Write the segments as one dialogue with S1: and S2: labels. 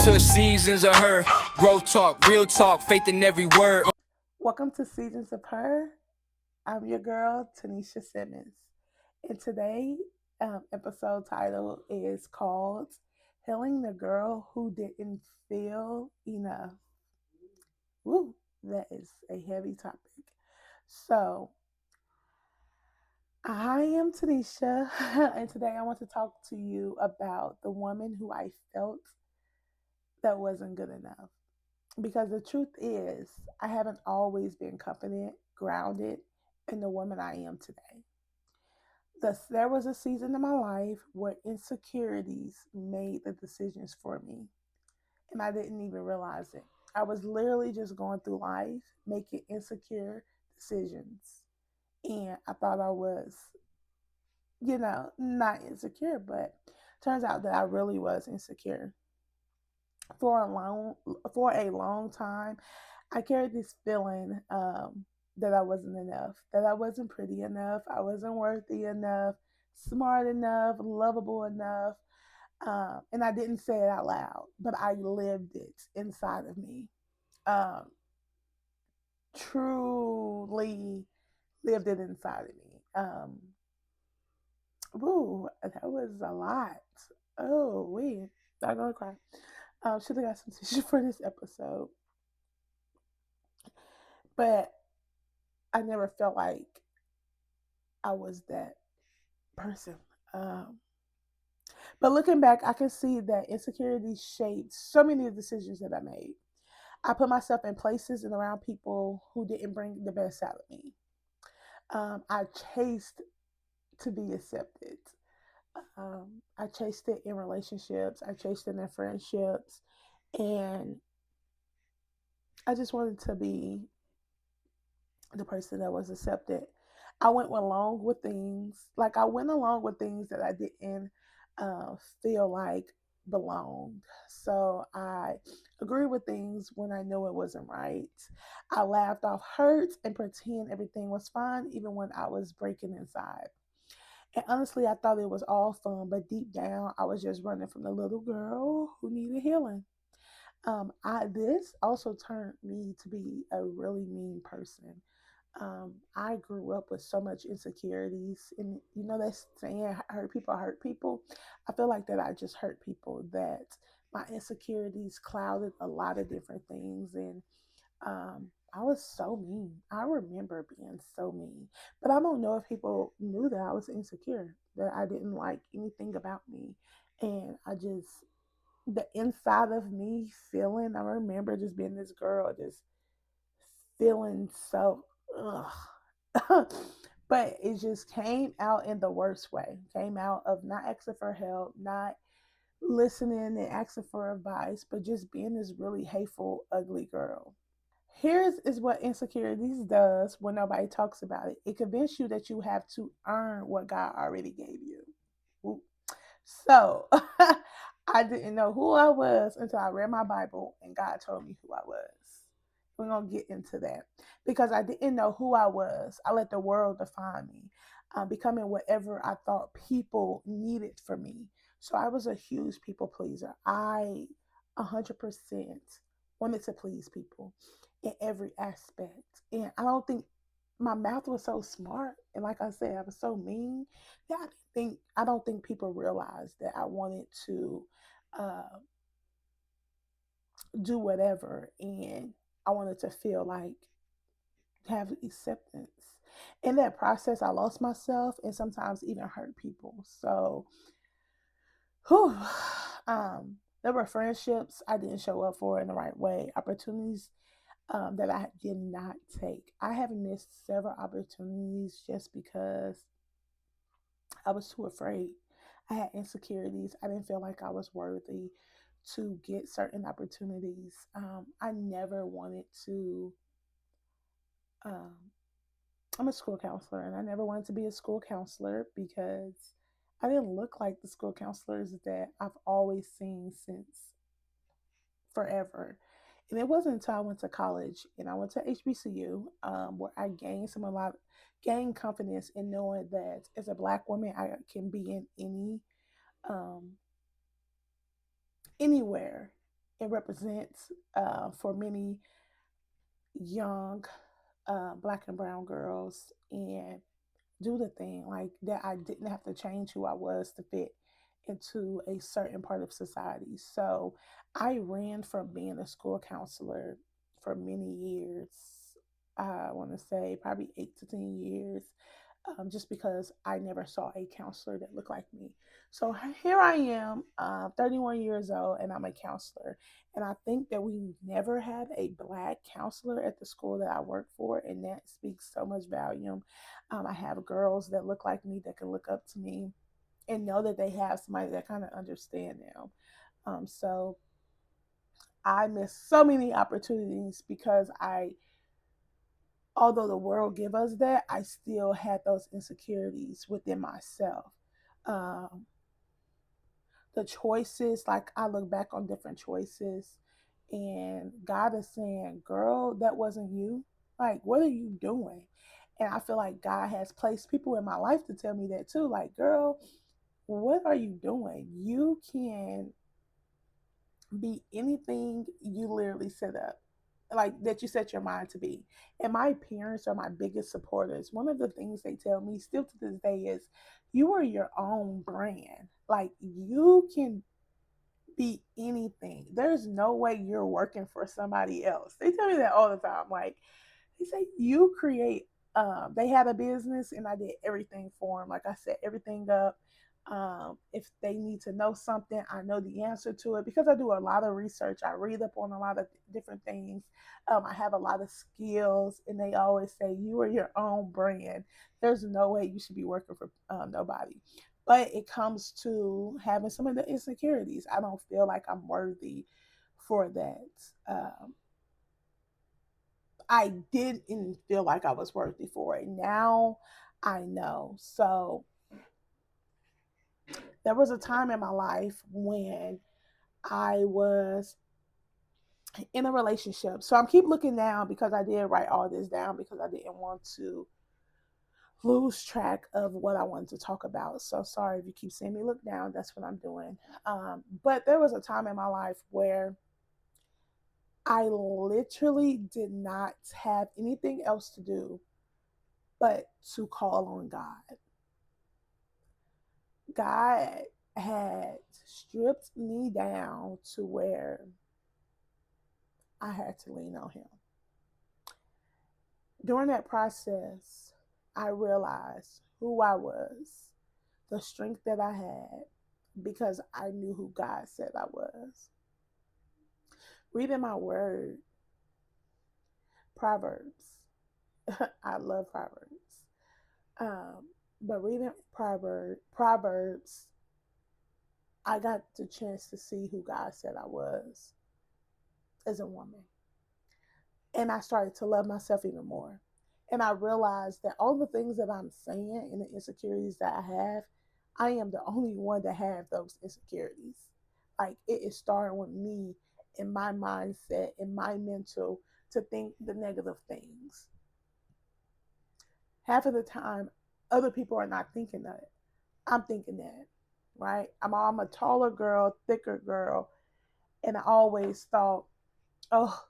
S1: to Seasons of Her. Growth talk, real talk, faith in every word.
S2: Welcome to Seasons of Her. I'm your girl, Taneshia Simmons. And today, episode title is called Healing the Girl Who Didn't Feel Enough. Woo, that is a heavy topic. So, I am Tanisha, and today I want to talk to you about the woman who I felt that wasn't good enough. Because the truth is, I haven't always been confident, grounded in the woman I am today. There was a season in my life where insecurities made the decisions for me, and I didn't even realize it. I was literally just going through life making insecure decisions, and I thought I was, not insecure, but turns out that I really was insecure for a long time. I carried this feeling that I wasn't enough, that I wasn't pretty enough, I wasn't worthy enough, smart enough, lovable enough. And I didn't say it out loud, but I lived it inside of me. Um, Truly lived it inside of me. Woo, that was a lot. Oh, we not gonna cry. Should have got some tissue for this episode, but I never felt like I was that person. Um, but looking back, I can see that insecurity shaped so many of the decisions that I made. I put myself in places and around people who didn't bring the best out of me. I chased to be accepted. I chased it in relationships. I chased it in friendships, and I just wanted to be the person that was accepted. I went along with things that I didn't feel like belonged. So I agreed with things when I knew it wasn't right. I laughed off hurts and pretend everything was fine, even when I was breaking inside. And honestly, I thought it was all fun, but deep down, I was just running from the little girl who needed healing. This also turned me to be a really mean person. I grew up with so much insecurities, and that saying, hurt people." I feel like that I just hurt people. That my insecurities clouded a lot of different things, and I was so mean. I remember being so mean, but I don't know if people knew that I was insecure, that I didn't like anything about me, and I just the inside of me feeling. I remember just being this girl, just feeling so ugh. But it just came out in the worst way. Came out of not asking for help, not listening and asking for advice, but just being this really hateful, ugly girl. Here's is what insecurities does when nobody talks about it. It convinces you that you have to earn what God already gave you. So I didn't know who I was until I read my Bible and God told me who I was. We're going to get into that because I didn't know who I was. I let the world define me, becoming whatever I thought people needed from me. So I was a huge people pleaser. I 100% wanted to please people in every aspect. And I don't think my mouth was so smart. And like I said, I was so mean that I don't think people realized that I wanted to uh, do whatever, and I wanted to feel like have acceptance. In that process, I lost myself and sometimes even hurt people. So, whew, there were friendships I didn't show up for in the right way, opportunities that I did not take. I have missed several opportunities just because I was too afraid. I had insecurities. I didn't feel like I was worthy to get certain opportunities. I never wanted to. Um, I'm a school counselor, and I never wanted to be a school counselor because I didn't look like the school counselors that I've always seen since forever. And it wasn't until I went to college and I went to HBCU, where I gained confidence in knowing that as a black woman I can be in um, anywhere. It represents for many young black and brown girls and do the thing like that. I didn't have to change who I was to fit into a certain part of society. So I ran from being a school counselor for many years. I want to say probably 8 to 10 years, just because I never saw a counselor that looked like me. So here I am, 31 years old, and I'm a counselor. And I think that we never had a black counselor at the school that I work for, and that speaks so much volume. I have girls that look like me that can look up to me and know that they have somebody that kind of understand them. So I missed so many opportunities because although the world give us that, I still had those insecurities within myself. Um, the choices, like I look back on different choices, and God is saying, "Girl, that wasn't you. Like, what are you doing?" And I feel like God has placed people in my life to tell me that too. Like, girl, what are you doing? You can be anything you literally set up, like that you set your mind to be. And my parents are my biggest supporters. One of the things they tell me still to this day is, you are your own brand. Like, you can be anything. There's no way you're working for somebody else. They tell me that all the time. Like, they say you create. They had a business, and I did everything for them. Like I set everything up. If they need to know something, I know the answer to it because I do a lot of research. I read up on a lot of different things. I have a lot of skills, and they always say you are your own brand. There's no way you should be working for nobody. But it comes to having some of the insecurities. I don't feel like I'm worthy for that. I didn't feel like I was worthy for it. Now I know. So there was a time in my life when I was in a relationship. So I'm keep looking down because I did write all this down because I didn't want to lose track of what I wanted to talk about. So sorry if you keep seeing me look down. That's what I'm doing. But there was a time in my life where I literally did not have anything else to do but to call on God. God had stripped me down to where I had to lean on Him. During that process, I realized who I was, the strength that I had, because I knew who God said I was. Reading my word, Proverbs. I love Proverbs. Um, but reading Proverbs, I got the chance to see who God said I was as a woman. And I started to love myself even more. And I realized that all the things that I'm saying and the insecurities that I have, I am the only one that have those insecurities. Like, it is starting with me in my mindset, in my mental, to think the negative things. Half of the time, other people are not thinking that. I'm thinking that, right? I'm a taller girl, thicker girl, and I always thought, oh,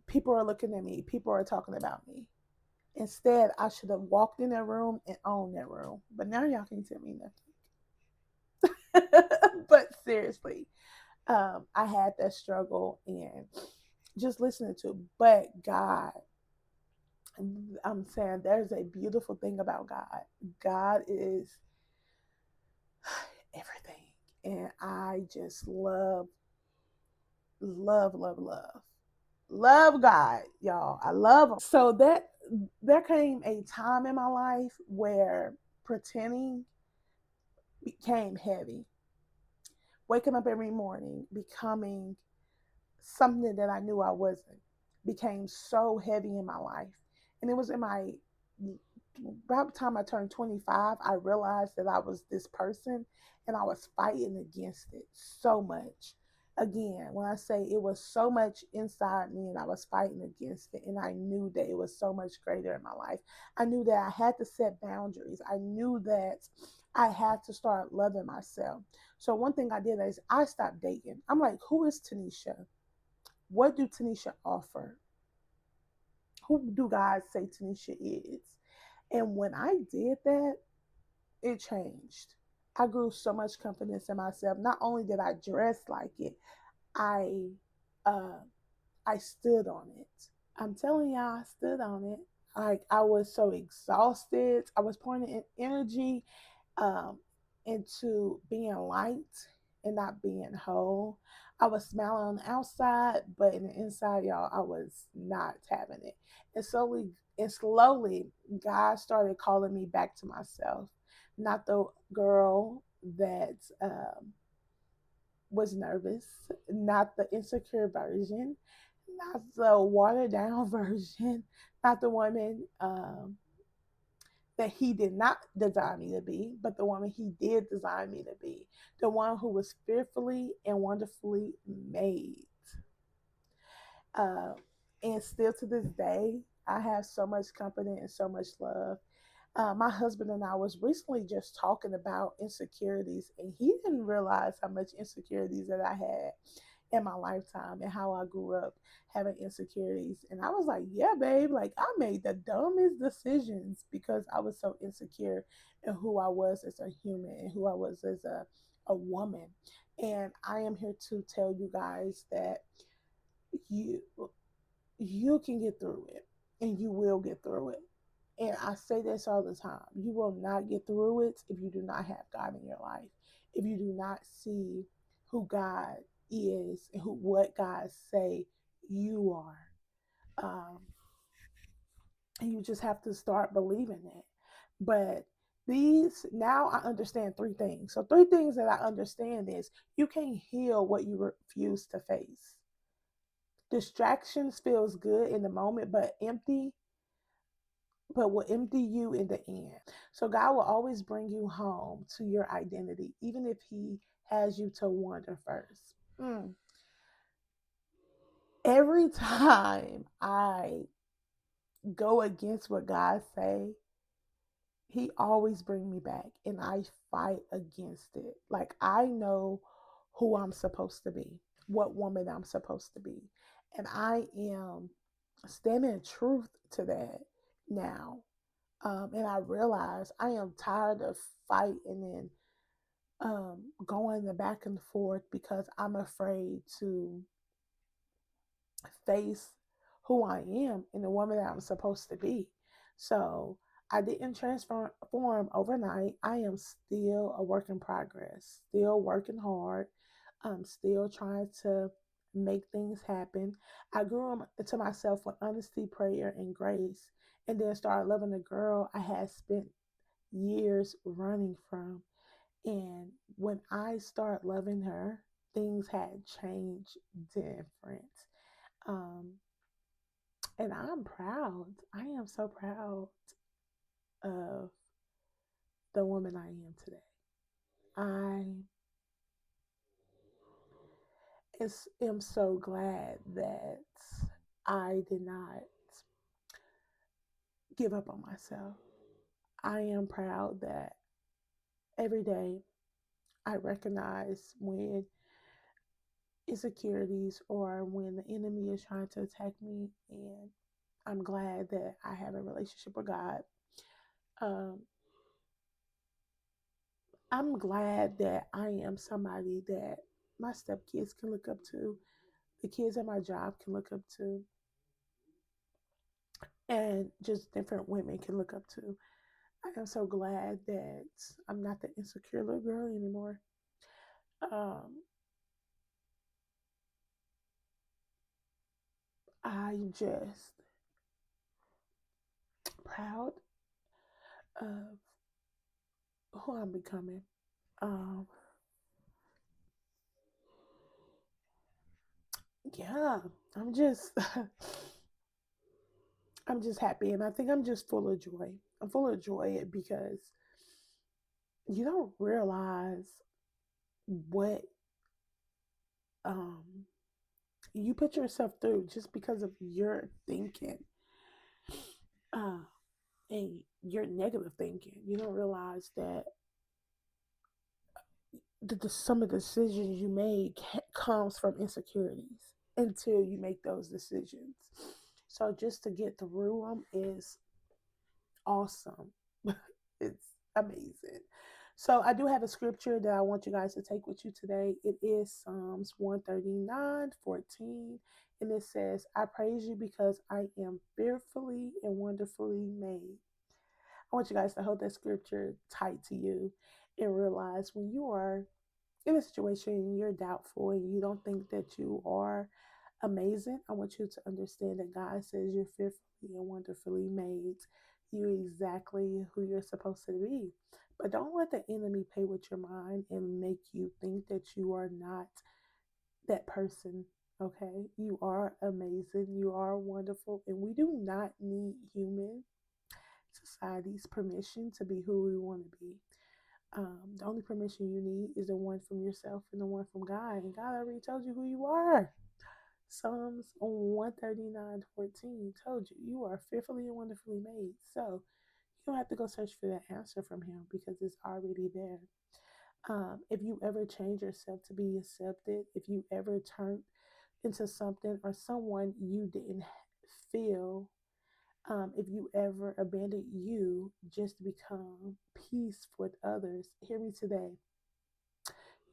S2: people are looking at me, people are talking about me. Instead, I should have walked in that room and owned that room. But now y'all can't tell me nothing. But seriously, I had that struggle and just listening to, but God, I'm saying there's a beautiful thing about God. God is everything. And I just love, love, love, love. Love God, y'all. I love Him. So that there came a time in my life where pretending became heavy. Waking up every morning, becoming something that I knew I wasn't, became so heavy in my life. And it was in my, about the time I turned 25, I realized that I was this person and I was fighting against it so much. Again, when I say it was so much inside me and I was fighting against it, and I knew that it was so much greater in my life. I knew that I had to set boundaries. I knew that I had to start loving myself. So one thing I did is I stopped dating. I'm like, who is Taneshia? What do Taneshia offer? Who do God say Taneshia is? And when I did that, it changed. I grew so much confidence in myself. Not only did I dress like it, I uh, I stood on it. I'm telling y'all, I stood on it. Like I was so exhausted. I was pouring in energy um, into being light and not being whole. I was smiling on the outside, but in the inside, y'all, I was not having it. And slowly, God started calling me back to myself. Not the girl that was nervous, not the insecure version, not the watered down version, not the woman that he did not design me to be, but the woman he did design me to be, the one who was fearfully and wonderfully made. Uh, and still to this day, I have so much confidence and so much love. My husband and I was recently just talking about insecurities, and he didn't realize how much insecurities that I had in my lifetime and how I grew up having insecurities. And I was like, yeah, babe, like I made the dumbest decisions because I was so insecure in who I was as a human and who I was as a woman. And I am here to tell you guys that you you can get through it and you will get through it. And I say this all the time. You will not get through it if you do not have God in your life. If you do not see who God is and what God say you are. Um, and you just have to start believing it. But these now I understand three things. So three things that I understand is you can't heal what you refuse to face. Distractions feels good in the moment, but will empty you in the end. So God will always bring you home to your identity, even if He has you to wander first. Every time I go against what God say, He always bring me back, and I fight against it. Like I know who I'm supposed to be, what woman I'm supposed to be, and I am standing truth to that now. And I realize I am tired of fighting and going the back and forth because I'm afraid to face who I am and the woman that I'm supposed to be. So I didn't transform overnight. I am still a work in progress, still working hard. I'm still trying to make things happen. I grew up to myself with honesty, prayer, and grace, and then started loving the girl I had spent years running from. And when I started loving her, things had changed different. Um, and I'm proud. I am so proud of the woman I am today. I am so glad that I did not give up on myself. I am proud that every day I recognize when insecurities or when the enemy is trying to attack me, and I'm glad that I have a relationship with God. Um, I'm glad that I am somebody that my stepkids can look up to, the kids at my job can look up to, and just different women can look up to. I am so glad that I'm not the insecure little girl anymore. Um, I'm just proud of who I'm becoming. Um, yeah, I'm just I'm just happy, and I think I'm just full of joy. I'm full of joy because you don't realize what um you put yourself through just because of your thinking uh and your negative thinking. You don't realize that some of the decisions you make comes from insecurities until you make those decisions. So just to get through them is awesome. It's amazing. So I do have a scripture that I want you guys to take with you today. It is Psalms 139:14. And it says, I praise you because I am fearfully and wonderfully made. I want you guys to hold that scripture tight to you and realize when you are in a situation and you're doubtful and you don't think that you are amazing, I want you to understand that God says you're fearfully and wonderfully made. You're exactly who you're supposed to be. But don't let the enemy play with your mind and make you think that you are not that person. Okay? You are amazing. You are wonderful. And we do not need human society's permission to be who we want to be. The only permission you need is the one from yourself and the one from God. And God already told you who you are. Psalms 139:14 told you you are fearfully and wonderfully made. So you don't have to go search for that answer from Him because it's already there. If you ever change yourself to be accepted, if you ever turned into something or someone you didn't feel, if you ever abandoned you just to become peace with others, hear me today.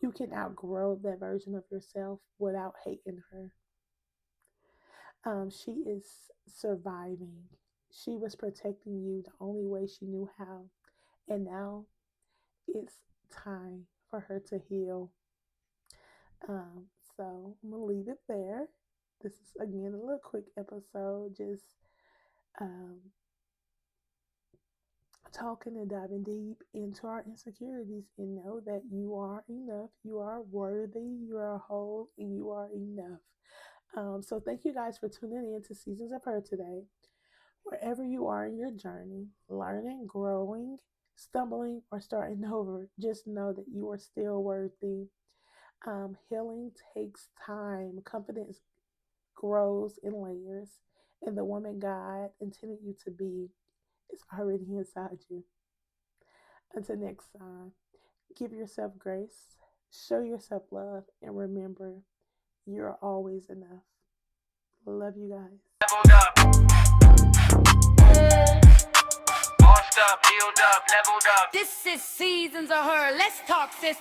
S2: You can outgrow that version of yourself without hating her. She is surviving. She was protecting you the only way she knew how. And now it's time for her to heal. Um, so I'm going to leave it there. This is, again, a little quick episode, just um, talking and diving deep into our insecurities and know that you are enough, you are worthy, you are whole, and you are enough. So thank you guys for tuning in to Seasons of Her today. Wherever you are in your journey, learning, growing, stumbling, or starting over, just know that you are still worthy. Healing takes time. Confidence grows in layers, and the woman God intended you to be is already inside you. Until next time, give yourself grace, show yourself love, and remember, you're always enough. Love you guys.
S1: Leveled up, washed up, healed up, leveled up.
S3: This is Seasons of Her. Let's talk, sis.